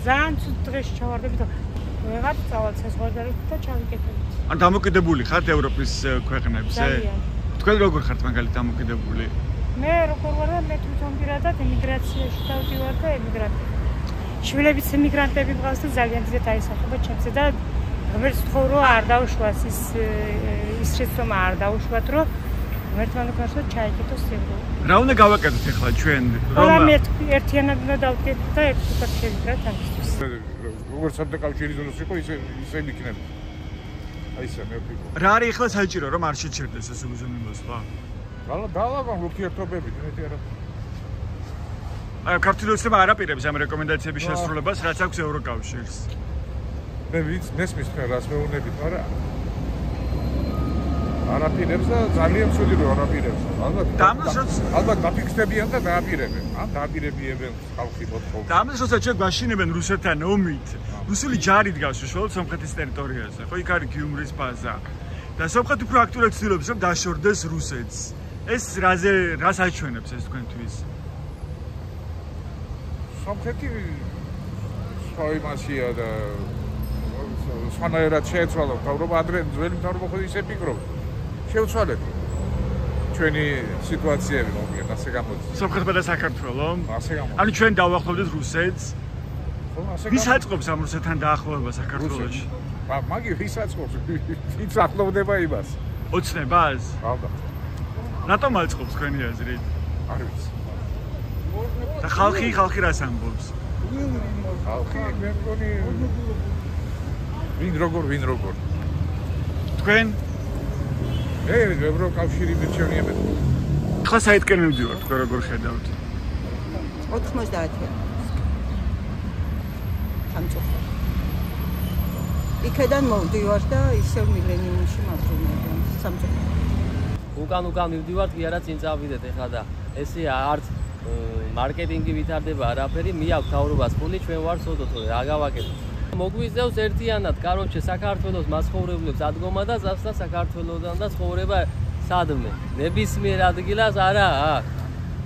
ძალიან ცუდ დღეში ჩავარდებით და ვეღარ წავალ საზღვარგარეთ და ჩავიკეთებთ. ან დამოკიდებული ხართ ევროპის ქვეყნებზე? თქვენ როგორ ხართ მაგალითად დამოკიდებული? მე როგორ ვარ და მე თვითონ პირადად ემიგრაციაში დავდივარ და შვილებიც ემიგრანტები მყავს და ძალიან დიდად აისახება ჩემზე და ღმერთს ვთხოვ არ დაუშვას ის შეცდომა არ დაუშვათ რომ ერთმანეთს ჩაიკეთოს ევროპა. რა უნდა გავაკეთოთ ახლა ჩვენ? რომ ერთიანად უნდა დავდგეთ და ერთად შევიდგათ ამისთვის. როგორც საბჭოთა კავშირის ზონაში იყო ისე იქნება. აი ესე მე ვფიქრობ. რა არის ახლა საჭირო რომ არ შეჩერდეს ეს უზომილოსვა? დავაგან ურთიერთობებით, მეტი არა. აი ქართული ოცნება არ აპირებს ამ რეკომენდაციების შესრულებას, რაც აქვს ევროკავშირს. მე მესმის თქვენ რას მეუბნებით, მაგრამ არ აპირებს და ძალიან ცუდი რომ არ აპირებს. ალბათ დაფიქსდებიან და დააპირებენ. ან დააპირებიებენ ხალხი მოთხოვს. და ამას როცა ჩვენ გვაშინებენ რუსეთთან ომით, რუსული ჯარი დგას უშუალოდ სომხეთის ტერიტორიაზე, ხო იქ არის გიუმრის ბაზა. და სომხეთი უფრო აქტიურად ცდილობს რომ დაშორდეს რუსეთს. ეს რას აჩვენებს ეს თქვენთვის? სომხეთი სხვა იმაშია და სხვანაირად შეეცვალა მთავრობა ადრე ძველი მთავრობა ხო ისე ფიქრობდა. შევცვალეთ ჩვენი სიტუაციები მოკლედ ასე გამოდის. სომხეთმა და საქართველომ? ასე გამოდის. ანუ ჩვენ დავახლოვდეთ რუსეთს? ხო, ასე ვის აწყობს ამ რუსეთთან დაახლოვება საქართველოში? მაგი ვის აწყობს? ვინც ახლოვდება იმას? ოცნებას? ალბათ. რატომ აწყობს თქვენი აზრით? არ ვიცი. და ხალხი რას ამბობს? ხალხი მე მგონი ვინ როგორ თქვენ ევროკავშირი მირჩევნიებენ. ხა საითკენ მივდივართ, თქვენ როგორ ხედავთ? 90-იან. სამწუხაროდ. იქედან მოვდივარ და ისევ მილენიუმში მაბრუნებენ. სამწუხაროდ. უკან მივდივართ, კი არა წინ წავიდეთ ეხლა და ესე არც მარკეტინგი ვითარდება არაფერი, მიაქვს თავრობას ფული, ჩვენ ვარ სოდო თორე რა გავაკეთოთ. მოგვიზევს ერთიანად, კაროჩე საქართველოს მაცხოვრებლებს ადგომა და წასვლა საქართველოსთან და ცხოვრება სადმე. ნებისმიერ ადგილას არა აქვს.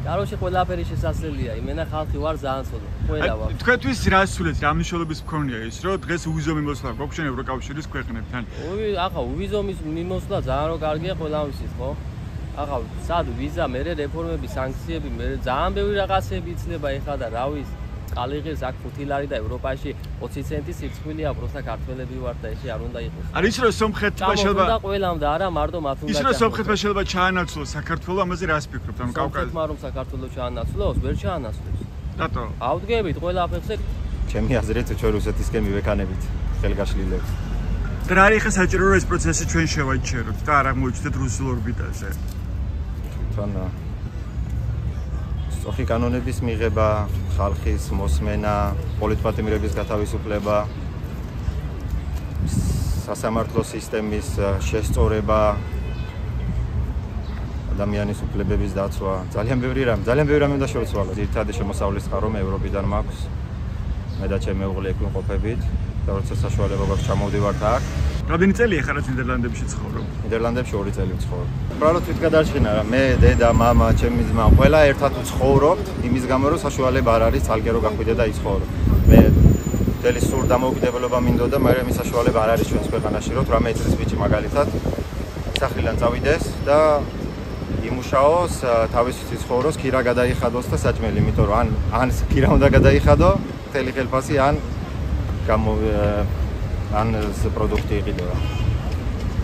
კაროჩე ყველაფერი შესაძლებელია. იმენა ხალხი ვარ ძალიან სოდო. ყველა ვარ. თქვენთვის რა სულეთ, რა მნიშვნელობის მქონია ის, რომ დღეს უვიზო მიმოსვლა გვაქვს ჩვენ ევროკავშირის ქვეყნებთან? ახლა უვიზო მიმოსვლა ძალიან რო კარგია ყველამისის, ხო? ახლა სად ვიზა, მე რეფორმები, სანქციები, მე ძალიან ბევრი რაღაცები იცლება ეხლა და რა ვიცი. კალიღებს აქ 5 ლარი და ევროპაში 20 ცენტი სიცხვილეა, პროსტა ქართველები ვარ და ესე არ უნდა იყოს. არის რომ სომხეთმა შეიძლება და ყველამ და არა მარტო მათ უნდა. ის რომ სომხეთმა შეიძლება ჩაანაცვლოს საქართველოს, ამაზე რას ფიქრობთ? ანუ კავკაზი. სომხეთმა რომ საქართველოს ჩაანაცვლოს, ვერ ჩაანაცვლებს. რატო? ავდგებით ყველაფერზე. ჩემი აზრით ჩვენ რუსეთისკენ მივექანებით ხელგაშლილებს. და რა არის ხა საჭირო რომ ეს პროცესი ჩვენ შევაჩეროთ და არ აღმოჩნდეთ რუსულ ორბიტაზე? თან სწორი კანონების მიღება, ხალხის მოსმენა, პოლიტპატიმრების გათავისუფლება, სასამართლო სისტემის შესწორება, ადამიანის უფლებების დაცვა, ძალიან ბევრი რამე უნდა შევცვალოთ. ერთადი შემოსავლის წყარო მე ევროპიდან მაქვს. მე და ჩემი მეუღლე იქ ვიმყოფებით და როცა საშუალება გვაქვს ჩამოვდივართ აქ. რამდენი წელია ხარაც ნიდერლანდებში ცხოვრობ? ნიდერლანდებში 2 წელი ვცხოვრობ. უბრალოდ თვითგადარჩენა რა, მე, დედა, მამა, ჩემი ძმა, ყველა ერთად ვცხოვრობთ, იმის გამო რომ საშუალება არ არის ცალკე რომ გახვიდე და იცხოვრო. მე მთელი სულ დამოუკიდებლობა მინდოდა, მაგრამ ის საშუალება არ არის ჩვენს ქვეყანაში, რომ 18 წლის ბიჭი მაგალითად სახლიდან წავიდეს და იმუშაოს, თავისი ცხოვროს, ქირა გადაიხადოს და საჭმელი, იმიტომ რომ ან ქირა უნდა გადაიხადო, მთელი ხელფასი ან პროდუქტი იყიდო რა.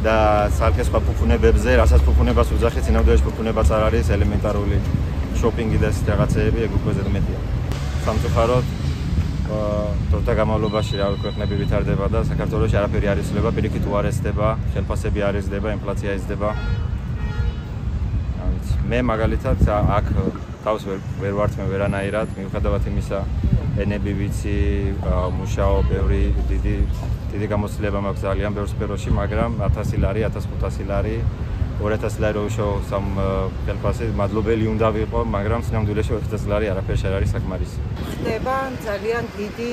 და სალკე სხვა ფუფუნებებზე, რასაც ფუფუნებას უძახი, წინავდეში ფუფუნებაც არ არის, ელემენტარული შოპინგი და ეს რაღაცეები ეგ უკვე ზედმეტია. სამწუხაროდ დროთა განმავლობაში რა ქვეყნები ვითარდება და საქართველოში არაფერი არ იცვლება, პირიქით უარესდება, ხელფასები არ იზრდება, ინფლაცია იზრდება. მე მაგალითად აქ თავს ვერ ვართ მე ვერანაირად, მიუხედავად იმისა, ენები ვიცი, მუშაობ, ბევრი დიდი გამოცდილება მაქვს ძალიან ბევრ სფეროში, მაგრამ 1000 ლარი, 1500 ლარი, 2000 ლარი როუშო სამ ხელფასი მადლობელი უნდა ვიყო, მაგრამ სინამდვილეში 2000 ლარი არაფერი არ არის საკმარისი. ხდება ძალიან დიდი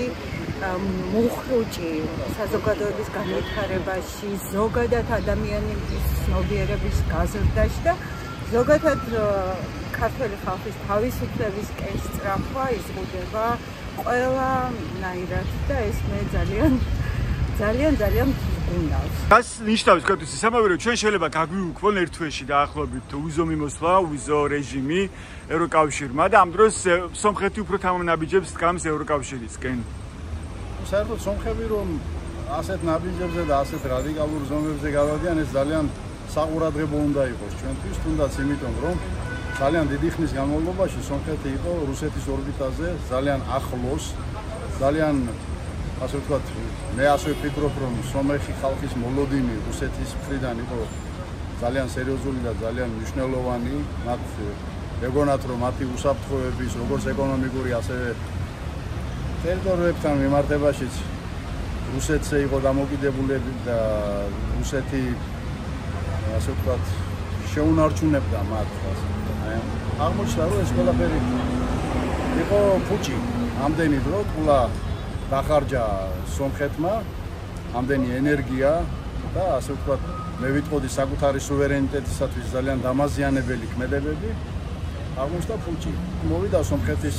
მუხრუჭი საზოგადოების განვითარებაში, ზოგადად ადამიანების ცნობიერების გაზრდაში და ზოგადად ქართველი ხალხის თავისუფლების კენჭ სწრაფვა იზღუდება ყველანაირად და ეს მე ძალიან გუნდავს. გას ნიშნავს კეთილი სამავე ჩვენ შეიძლება გაგვიუქმონ ერთ თვეში დაახლოებით ვიზო მიმოსვლა, ვიზო რეჟიმი ევროკავშირმა და ამ დროს სომხეთი უფრო თანამნაბიჯებს დგამს ევროკავშირისკენ. საერთოდ სომხები რომ ასეთ ნაბიჯებზე და ასეთ რადიკალურ ზომებზე გავადიან, ეს ძალიან საყურადღებო უნდა იყოს ჩვენთვის, თუნდაც იმიტომ რომ ძალიან დიდი ხნის განმავლობაში სომხეთი იყო რუსეთის ორბიტაზე ძალიან ახლოს, ძალიან ასე ვთქვათ, მე ასე ვფიქრობ, რომ სომეხი ხალხის მოლოდინი რუსეთის მხრიდან იყო ძალიან სერიოზული და ძალიან მნიშვნელოვანი, მათ ეგონათ რომ მათი უსაფრთხოების, როგორც ეკონომიკური, ასევე ტერიტორიებთან მიმართებაშიც რუსეთზე იყო დამოკიდებული და რუსეთი ასე ვთქვათ, შეუნარჩუნებდა მათ. აღმოჩნდა რომ ეს ყველაფერი იყო ფუჭი, ამდენი დრო კულა დახარჯა სომხეთმა, ამდენი ენერგია და ასე ვთქვათ, მე ვიტყოდი საკუთარი სუვერენიტეტისათვის ძალიან დამაზიანებელი ქმედებები. აღმოჩნდა ფუჭი. მოვიდა სომხეთის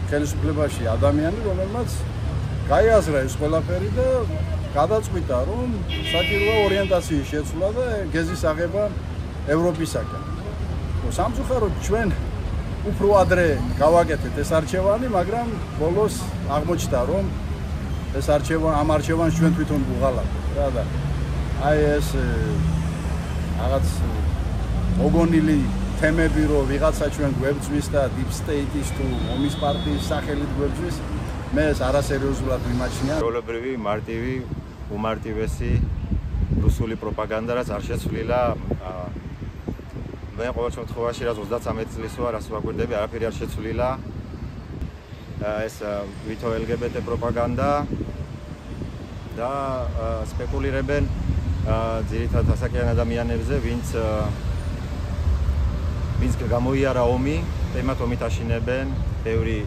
ხელისუფლებაში ადამიანი, რომელმაც გაიაზრა ეს ყველაფერი და გადაწყვიტა, რომ საჭიროა ორიენტაციის შეცვლა და გეზის აღება ევროპისაგან. სამწუხაროდ ჩვენ უფრო ადრე გავაკეთეთ ეს არჩევანი, მაგრამ ბოლოს აღმოჩნდა, რომ ეს ამ არჩევანს ჩვენ თვითონ ვუღალატებთ რა და აი ეს რაღაც მოგონილი თემები რომ ვიღაცა ჩვენ გვებძვის და deep state-ის თუ ომის პარტიის სახელით გვებძვის, მე ეს არასერიოზულად ვიმაჩნია. როლებრივი, მარტივი, უმარტივესი რუსული პროპაგანდა რაც არ შეცვლილა მე ყოველ შემთხვევაში რაც 33 წლის ვარ, რას ვაგვირდები, არაფერი არ შეცვლილა. ეს ვითო LGBT პროპაგანდა და სპეკულირებენ ძირითადად ასაკიან ადამიანებზე, ვინც გამოიარა ომი, თემათ ომით აშინებენ, ბევრი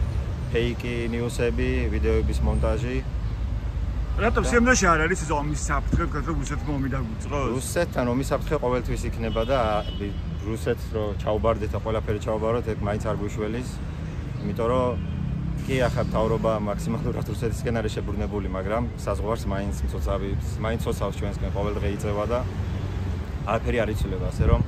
ფეიკი ნიუსები, ვიდეოების მონტაჟი. რატომ სიამოვნებაში არ არის ეს ომის საფრთხე, თქვენ რომ რუსეთმა ომი დაგვიწყოს? რუსეთთან ომის საფრთხე ყოველთვის იქნება და რუსეთს რო ჩაუბარდეთ და ყველაფერი ჩაუბაროთ, ეგ მაინც არ გვიშველის. იმიტომ რომ კი ახლა მთავრობა მაქსიმალურად რუსეთისკენ არის შებრუნებული, მაგრამ საზღვარს მაინც ცოცავს ჩვენსკენ ყოველდღე იწევა და არაფერი არ იცვლება, ასე რომ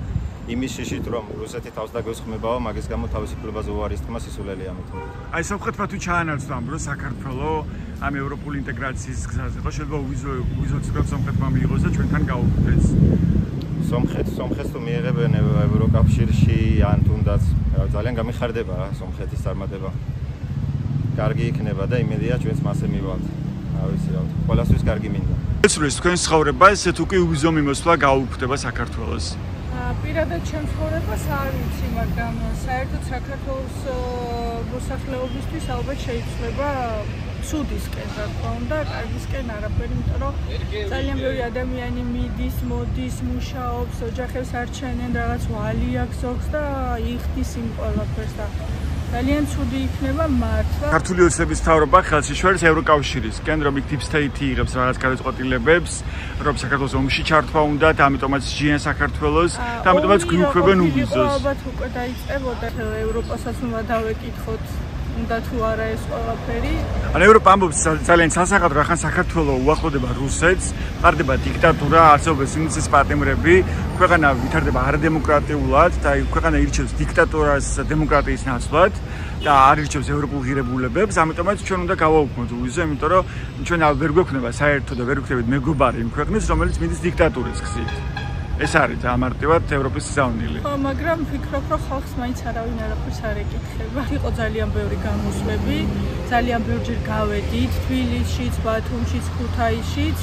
იმის შიშით რომ რუსეთი თავს დაგვესხმებაო, მაგის გამო თავისუფლებაზე უარის თქმა სისულელია მეთქმა. აი სომხეთმა თუ ჩაანაცვლა რომ საქართველოს ამ ევროპული ინტეგრაციის გზაზე, ხო შეიძლება ვიზოც რომ სომხეთმა მიიღოს და ჩვენთან გაუქმდეს. სომხეთს თუ მიიღებენ ევროკავშირში ან თუნდაც ძალიან გამიხარდება რა სომხეთის წარმატება. კარგი იქნება და იმედია ჩვენც მასე მივალთ. რა ვიცი რა, ყველასთვის კარგი მინდა. ეცვლის თქვენს ცხოვრება, ესეთ უკვე ვიზო მიმოსვლა გაუქმდება საქართველოს. პირადად ჩემს ცხოვრებას არ ვიცი, მაგრამ საერთოდ საქართველოს მოსახლეობისთვის ალბათ შეიცვლება ცუდისკენ, რა თქმა უნდა, კარგისკენ არაფერი, იმიტომ რომ ძალიან ბევრი ადამიანი მიდის, მოდის, მუშაობს, ოჯახებს არჩენენ, რაღაც ვალი აქვს ზოგს და იხდის იმ ყველაფერს და ძალიან ცუდი იქნება მართლა. ქართული ოცნების მთავრობა ხელში შვერს ევროკავშირისკენ, რომ იქ deep state-ი იღებს რაღაც გადაწყვეტილებებს, რომ საქართველოს ომში ჩართვა უნდათ, ამიტომაც ჯიან საქართველოს და ამიტომაც გვიუქმებენ უვიზოს. ალბათ უკვე დაიწყებოდა ევროპასაც უნდა დავეკითხოთ. უნდა თუ არა ეს ყველაფერი. ან ევროპა ამბობს ძალიან სასახადო, რახან საქართველოს უახლოვდება რუსეთს, ტარდება დიქტატურა, არსებობს ინგლისის პატიმრები, ქვეყანა ვითარდება არადემოკრატიულად და ქვეყანა ირჩევს დიქტატურას დემოკრატიის ნაცვლად და არ ირჩევს ევროპულ ღირებულებებს, ამიტომაც ჩვენ უნდა გავაუქმოთ ვიზო, იმიტომ რომ ჩვენ ვერ გვექნება საერთო და ვერ გვქნებით მეგობარი იმ ქვეყნის, რომელიც მიდის დიქტატურის გზით. ეს არის ამარტივად ევროპის გზავნილი. ხო, მაგრამ ვფიქრობ, რომ ხალხს მაინც არავინ არაფერს არ ეკითხება. იყო ძალიან ბევრი გამოსვლები, ძალიან ბევრჯერ გავედით თბილისშიც, ბათუმშიც, ქუთაისშიც.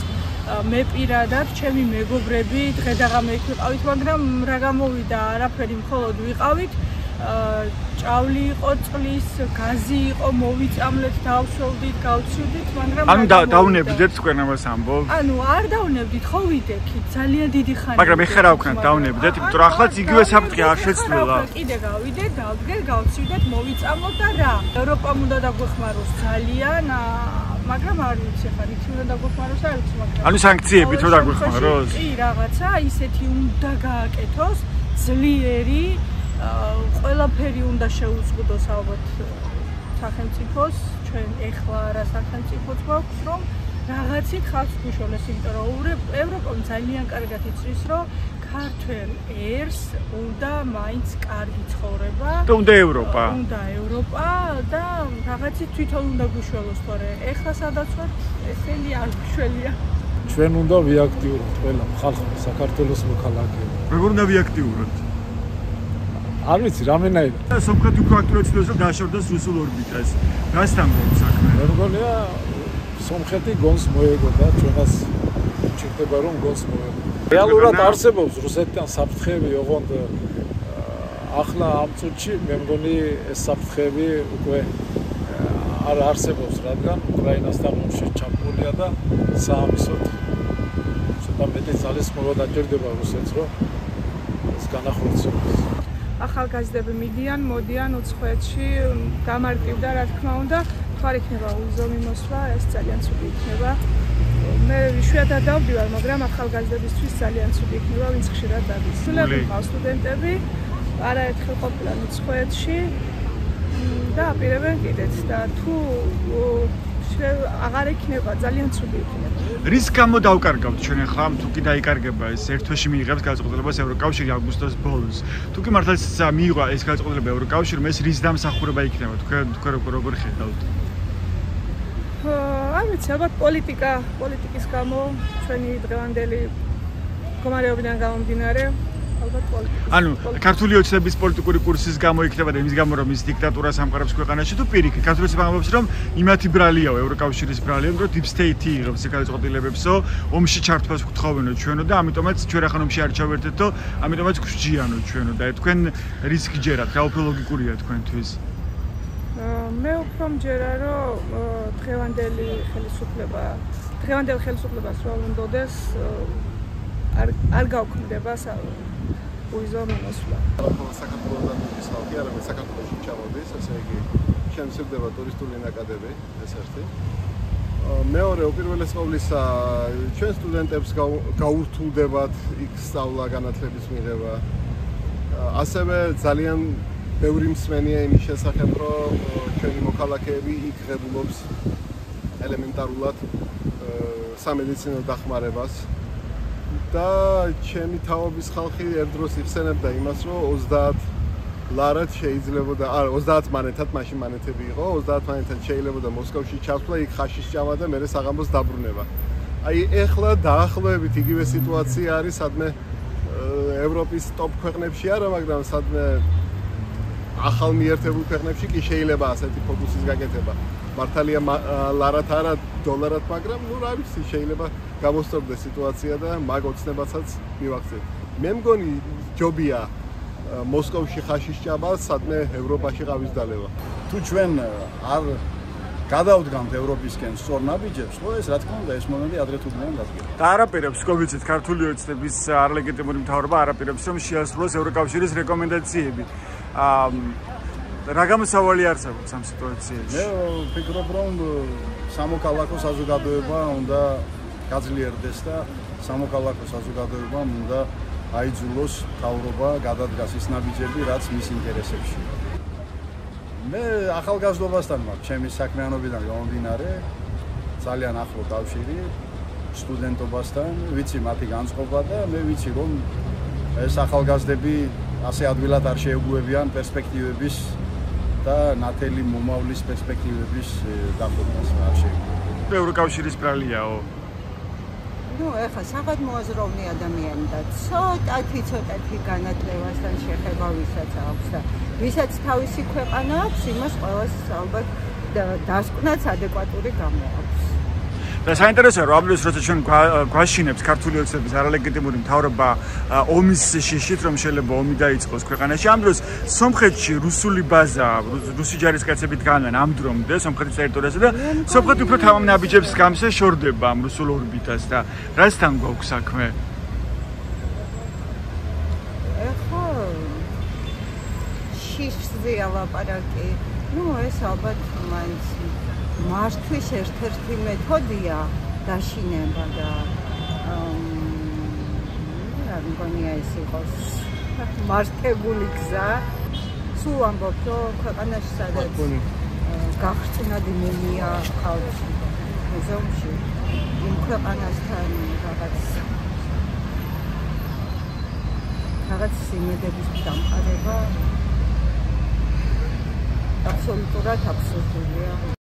მე პირადად, ჩემი მეგობრები დღე და ღამე იქ ვიყავით, მაგრამ რა გამოვიდა, არაფერი, მხოლოდ ვიყავით. ჭავლი იყო, წყლის, გაზი იყო, მოვიწამლეთ, დავსვევდით, გავცივდით, მაგრამ ანუ დავნებდეთ თქვენ ამას ამბობ? ანუ არ დავნებდით, ხო ვიდექით, ძალიან დიდი ხანი. მაგრამ ეხლა რა ვქნათ, დავნებდეთ, იმიტომ რომ ახლა იგივე საფრთხე არ შეცვლილა. კიდე გავიდეთ, დავდგეთ, გავცივდეთ, მოვიწამლოთ და რა. ევროპამ უნდა დაგვეხმაროს ძალიან, მაგრამ არ ვიცი, ხა რითი უნდა დაგვეხმაროს, არ ვიცი, მაგრამ ანუ სანქციებით რო დაგვეხმაროს? კი, რაღაცა ისეთი უნდა გააკეთოს, ძლიერი ყველაფერი უნდა შეუწყდოს ალბათ სახელმწიფოს ჩვენ ეხლა რა სახელმწიფოც გვაქვს, რომ რაღაცით ხალხს გუშოლეს, იმიტომ რომ ევროპამ ძალიან კარგად იცის, რომ ქართველ ერს უნდა მაინც კარგი ცხოვრება და უნდა ევროპა და რაღაცით თვითონ უნდა გუშველოს, თორე ეხლა სადაც ვარ, ესენი არ გუშველია. ჩვენ უნდა ვიაქტიუროთ ყველა ხალხი საქართველოს მოქალაქეები. როგორ უნდა ვიაქტიუროთ? არ ვიცი, რამენაირად. სომხეთი უფრო აქტიურად ცდილობს რომ დააშორდეს რუსულ ორბიტას. რასთან გვაქვს საქმე? მე მგონია სომხეთი გონს მოეგო და ჩვენას ჭირდება რომ გონს მოეგო. რეალურად არსებობს რუსეთთან საფრთხეები, ოღონდ ახლა ამ წუთში მე მგონი ეს საფრთხეები უკვე არ არსებობს, რადგან უკრაინასთან ომში ჩაბმულია და საამისოდ ცოტა მეტი ძალის მოვა დაჭირდება რუსეთს, რომ ეს განახორციელოს. ახალგაზრდები მოდიან უცხოეთში, გამარტივდა რა თქმა უნდა, თქვა იქნება უზომი მოსვლა, ეს ძალიან ცუდი იქნება. მე იშვიათად დავდივარ, მაგრამ ახალგაზრდებისთვის ძალიან ცუდი იქნება, ვინც ხშირად დადის. სტუდენტები არაერთხელ ყოფილან უცხოეთში და აპირებენ კიდეც და თუ აღარ იქნება, ძალიან ცუდი იქნება. რის გამო დავკარგავთ ჩვენ ახლა, თუ კი დაიკარგება ეს ერთ თვეში მიიღებს გადაწყვეტილებას ევროკავშირი აგვისტოს ბოლოს. თუ კი მართლაც მიიღვა ეს გადაწყვეტილება ევროკავშირმა, ეს რის დამსახურება იქნება? თქვენ როგორ ხედავთ? არ ვიცი, ალბათ პოლიტიკის გამო, ჩვენი დღევანდელი მდგომარეობიდან გამომდინარე, ალბათ პოლიტიკის. ანუ ქართული ოცნების პოლიტიკური კურსის გამო იქნება და იმის გამო რომ ის დიქტატურას ამყარებს ქვეყანაში, თუ პირიქით, ქართული ოცნება ამბობს რომ იმათი ბრალიაო, ევროკავშირის ბრალია, რომ deep state-ი იღებს გადაწყვეტილებებსო, ომში ჩართვას გვთხოვენო ჩვენო და ამიტომაც ჩვენ ახლა ომში არ ჩავერთეთო, ამიტომაც გვსჯიანო ჩვენო და თქვენ რისკი ჯერათ, რა უფრო ლოგიკურია თქვენთვის? მე უფრო მჯერა, რომ დღევანდელ ხელისუფლებას რომ უნდოდეს არ გავქმდება უიზომი მოსვლა. საქართველოსთან ის ხალხი არამედ საქართველოში ჩამოდის, ესე იგი შემსრულდება ტურისტული ნაკადები, ეს ერთი. მეორე უპირველეს ყოვლისა ჩვენ სტუდენტებს გაურთულდებათ იქ სწავლა, განათლების მიღება. ასევე ძალიან ბევრი მსმენია იმის შესახებ, რომ ჩვენი მოქალაქეები იქ ღებულობს ელემენტარულად სამედიცინო დახმარებას. და ჩემი თაობის ხალხი ერთდროს იხსენებდა იმას, რომ 30 ლარად შეიძლებოდა, 30 მანეთად, მაშინ მანეთები იყო, 30 მანეთად შეიძლებოდა მოსკოვში ჩასვლა, იქ ხაშის ჭამა და მერე საღამოს დაბრუნება. აი ეხლა დაახლოებით იგივე სიტუაცია არის, სადმე ევროპის ტოპ ქვეყნებში არა, მაგრამ სადმე ახალ მიერთებულ ქვეყნებში კი შეიძლება ასეთი ფოკუსის გაკეთება. მართალია ლარად არა, დოლარად, მაგრამ ნუ რა ვიცი, შეიძლება გამოსწორდეს სიტუაცია და მაგ ოცნებაცაც მივახცევთ. მე მგონი ჯობია მოსკოვში ხაშის ჭამა, სადმე ევროპაში ყავის დალევა. თუ ჩვენ არ გადავდგამთ ევროპისკენ სწორ ნაბიჯებს, ხო ეს რა თქმა უნდა ეს მომენტი ადრე თუ გვიან დადგება. და არაპირებს, კობიცით, ქართული ოცნების არლეგიტიმური მთავრობა არაპირებს, რომ შეასრულოს ევროკავშირის რეკომენდაციები. რა გამოსავალი არსებობს ამ სიტუაციაში? მე ვფიქრობ, რომ სამოქალაქო საზოგადოება უნდა გაძლიერდეს და სამოქალაქო საზოგადოებამ უნდა აიძულოს მთავრობა გადადგას ის ნაბიჯები, რაც მის ინტერესებშია. მე ახალგაზრდობასთან მაქვს, ჩემი საქმიანობიდან გამომდინარე, ძალიან ახლო კავშირი სტუდენტობასთან, ვიცი მათი განწყობა და მე ვიცი, რომ ეს ახალგაზრდები ასე ადვილად არ შეეგუებიან პერსპექტივების და ნათელი მომავლის პერსპექტივების დახვედრას არ შეეგუებიან. ევროკავშირის ბრალიაო. ეხლა საერთოდ მოაზროვნე ადამიანი და ცოტათი განათლებასთან შეხება ვისაც აქვს და ვისაც თავისი ქვეყანა აქვს, იმას ყველას ალბათ დასკვნაც ადეკვატური გამოაქვს. და საინტერესოა რომ ამ დროს როცა ჩვენ გვაშინებს ქართული ოცნების არალეგიტიმური მთავრობა ომის შიშით, რომ შეიძლება ომი დაიწყოს ქვეყანაში, ამ დროს სომხეთში რუსული ბაზა, რუსი ჯარისკაცები დგანან ამ დრომდე სომხეთის ტერიტორიაზე და სომხეთი უფრო თავამ ნაბიჯებს გამსე შორდება ამ რუსულ ორბიტას და რასთან გვაქვს საქმე? ეხლა შიშზე ალაპარაკი, ეს ალბათ მაინც მართვის ერთ-ერთი მეთოდია დაშინება და რა მგონია ეს იყოს მართებული გზა. სულ ამბობ, რომ ქვეყანაში სადაც გახსნად იმენია ხალხი მუზეუმში იმ ქვეყანასთან რაღაც სიმედების დამყარება აბსოლუტურად აბსურდულია.